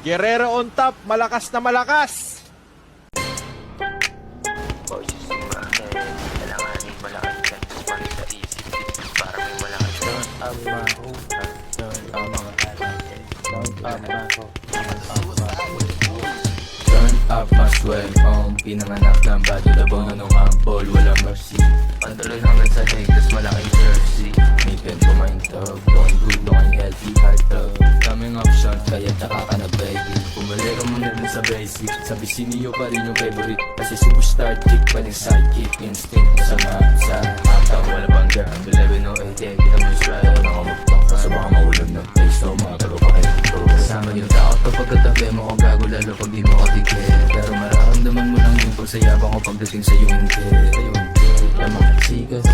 Guerrero on top, malakas na malakas. Boses ng bakit kailanganin malakas ka man sa isip dito para may malakas ka. Turn up my swell on pinanganak ng bato labong na nung ampol walang mercy. Pantaloy hanggang sa leg tas malaking jersey. May pen ko mind talk, don't good, don't healthy heart talk. Daming option kaya tsaka ka na baby. Pumuli ka muna dun sa basic. Sa Vicinio pa rin yung favorite. Kasi superstar chick pa rin sidekick. Instinct sa map sa hapang wala bang girl. 11 o 8 kita mo yung stride. Nakamagtang ka so baka maulam ng face. So mga talo pa kayo. Kasama yung tao kapag katabi mo ko gago lalo pag di mo katigil. Pero mararamdaman mo lang yung pagsayabang ko pagdating sa yung hindi. Yung mga chikas,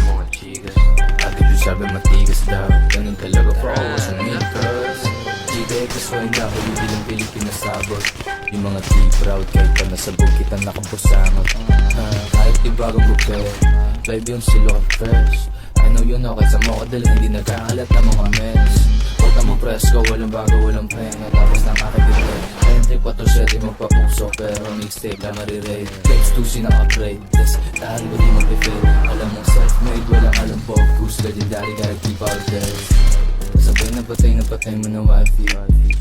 agad yung sabi matigas daw. Ganun talaga for always and me cause GBX ko hindi ako yung bilang Pilipinas sabot. Yung mga T-proud kahit pa nasabog kita nakabusangot. Kahit di bagong buke, live yung silo ka fresh. I know you know kahit sa mo kadali hindi nagkakalat ng mga mess. Puta mo presko, walang bago, walang penga. Tapos nang kakibigay 24/7 magpapuso pero mixtape na marirate. Flex 2 sinaka-braid tas dahil ko di mag-feel. Alam mong self-made, walang alam focus. Legendary, gotta keep out there. Sabay na patay mo na wifi.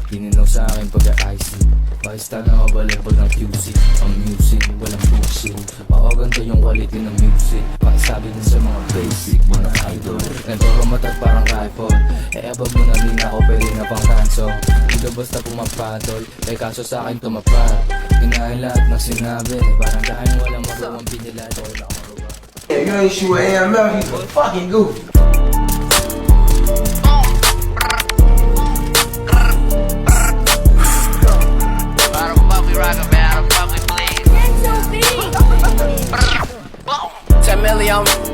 Tininaw sa akin pagka-icy. Pakista na kabalik pag ng QC. Ang music, walang bullshit. Pakaganda yung quality ng music. Pakisabi din sa mga basic, mga idol. Nagtoro matat parang iPhone. Above mo na din ako, pwede na pang cancel. Hindi basta pumapatol, eh kaso sa akin tumapat. Kinain lahat ng sinabi, parang dahil walang magawang pinila. Yeah, you ain't shoot an AML, you fucking goofy.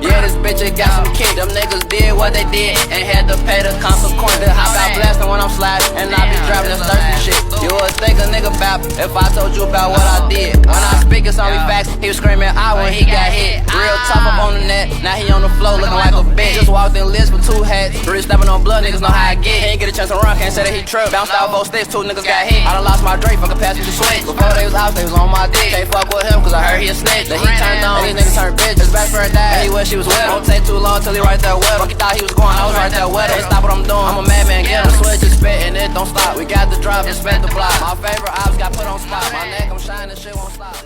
Yeah, this bitch just got some kick. Them niggas did what they did and had to pay the consequence. Hop out blasting when I'm sliding, and I be driving this thirsty shit. You would think a nigga bap if I told you about what I did. When I speak, it's only facts. He was screaming out when he got hit. Real top up on the net, now he on the floor looking like a bitch. Just walked in list with 2 hats. Real stepping on blood, niggas know how I get. He ain't get a chance to run, can't say that he tripped. Bounced out both sticks, 2 niggas got hit. I done lost my Drake, fuck a passenger switch. Before they was out, they was on my dick. Can't fuck with him, cause I heard he a snitch. The heat turned on, these niggas turned bitch. His best friend died, and he wish he was with him. Won't take too long till he right there with him. He thought he was going, I was right there with him. Stop what I'm doing, I'm a madman, get him. Switch and spit and it don't stop. We got the drive and spent the block. My favorite ops got put on spot. My neck, I'm shining, shit won't stop.